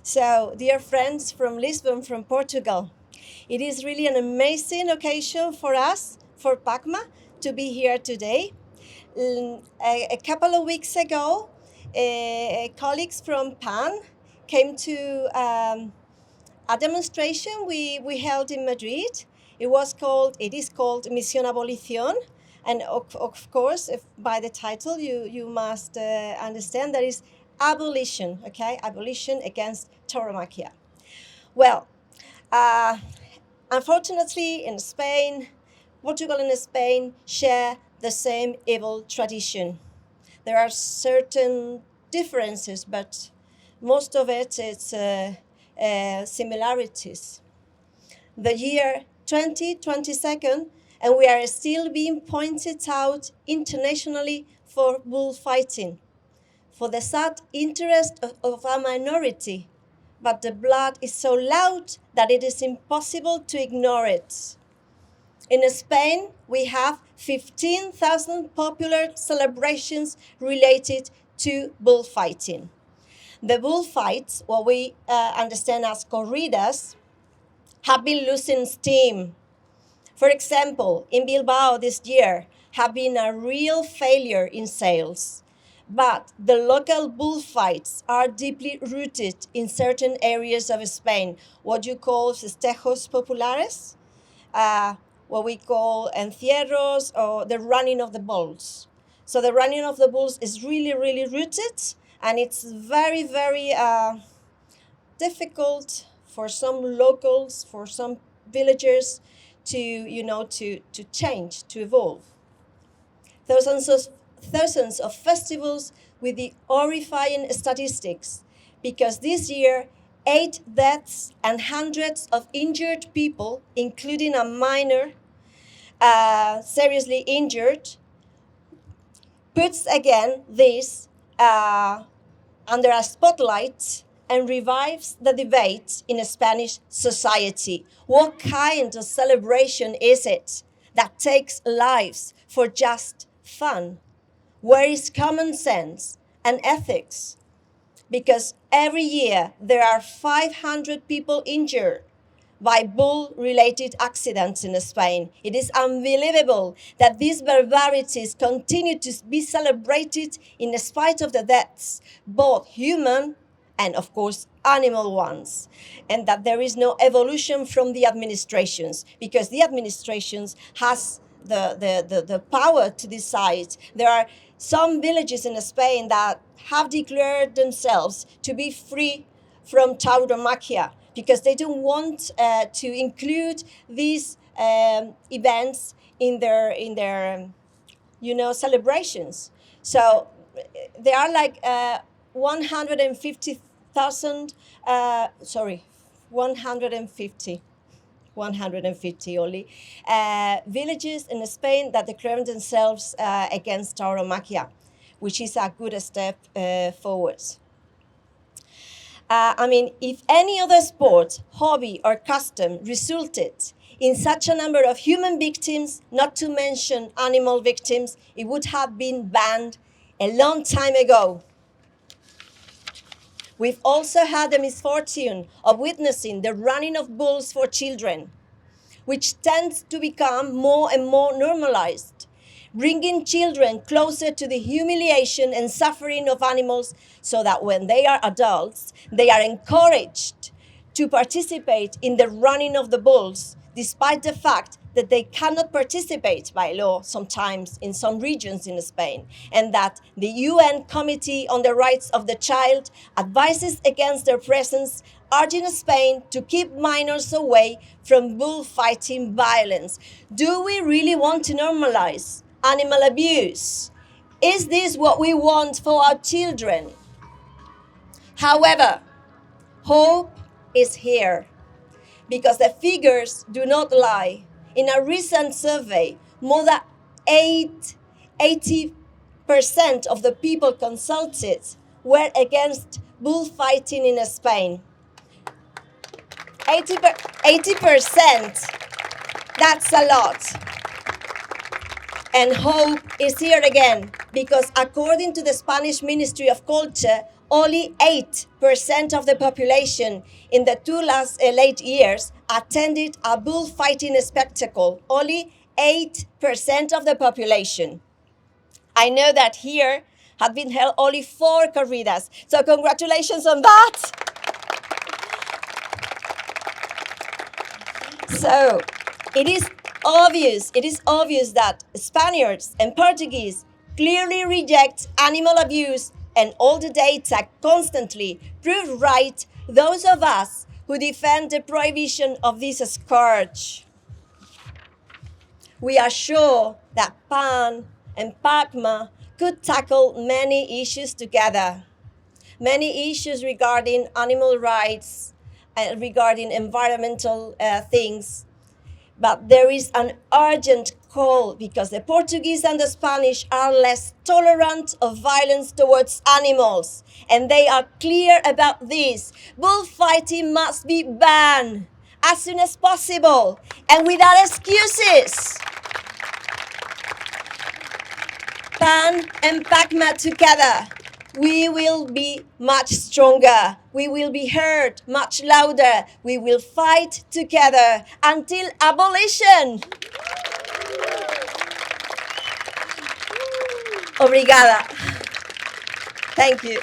So, dear friends from Lisbon, from Portugal, it is really an amazing occasion for us, for PACMA, to be here today. A couple of weeks ago, colleagues from PAN came to a demonstration we held in Madrid. It is called Misión Abolición. And of course, by the title, you must understand that is abolition, okay? Abolition against tauromaquia. Well, unfortunately, in Spain, Portugal and Spain share the same evil tradition. There are certain differences, but most of it is similarities. The year 2022, and we are still being pointed out internationally for bullfighting, for the sad interest of a minority, but the blood is so loud that it is impossible to ignore it. In Spain, we have 15,000 popular celebrations related to bullfighting. The bullfights, what we understand as corridas, have been losing steam. For example, in Bilbao this year have been a real failure in sales. But the local bullfights are deeply rooted in certain areas of Spain, what you call festejos populares, what we call encierros, or the running of the bulls. So the running of the bulls is really, really rooted, and it's very, very difficult for some locals, for some villagers to change, to evolve. Thousands of festivals with the horrifying statistics, because this year 8 deaths and hundreds of injured people, including a minor seriously injured, puts again this under a spotlight and revives the debate in Spanish society. What kind of celebration is it that takes lives for just fun? Where is common sense and ethics? Because every year there are 500 people injured by bull-related accidents in Spain. It is unbelievable that these barbarities continue to be celebrated in spite of the deaths, both human and, of course, animal ones, and that there is no evolution from the administrations, because the administrations has the power to decide. There are some villages in Spain that have declared themselves to be free from tauromaquia, because they don't want to include these events in their celebrations. So there are like 150 only villages in Spain that declare themselves against tauromaquia, which is a good step forward. If any other sport, hobby, or custom resulted in such a number of human victims, not to mention animal victims, it would have been banned a long time ago. We've also had the misfortune of witnessing the running of bulls for children, which tends to become more and more normalized, bringing children closer to the humiliation and suffering of animals, so that when they are adults, they are encouraged to participate in the running of the bulls, despite the fact that they cannot participate by law sometimes in some regions in Spain, and that the UN Committee on the Rights of the Child advises against their presence, urging Spain to keep minors away from bullfighting violence. Do we really want to normalize animal abuse? Is this what we want for our children? However, hope is here, because the figures do not lie. In a recent survey, more than 80% of the people consulted were against bullfighting in Spain. 80%, that's a lot. And hope is here again, because according to the Spanish Ministry of Culture, only 8% of the population in the two last late years attended a bullfighting spectacle. Only 8% of the population. I know that here have been held only 4 corridas, so congratulations on that. So it is obvious that Spaniards and Portuguese clearly reject animal abuse, and all the data constantly prove right those of us who defend the prohibition of this scourge. We are sure that PAN and PACMA could tackle many issues together. Many issues regarding animal rights, regarding environmental things. But there is an urgent call because the Portuguese and the Spanish are less tolerant of violence towards animals. And they are clear about this. Bullfighting must be banned as soon as possible and without excuses. PAN and PACMA together, we will be much stronger. We will be heard much louder. We will fight together until abolition. Obrigada. Thank you.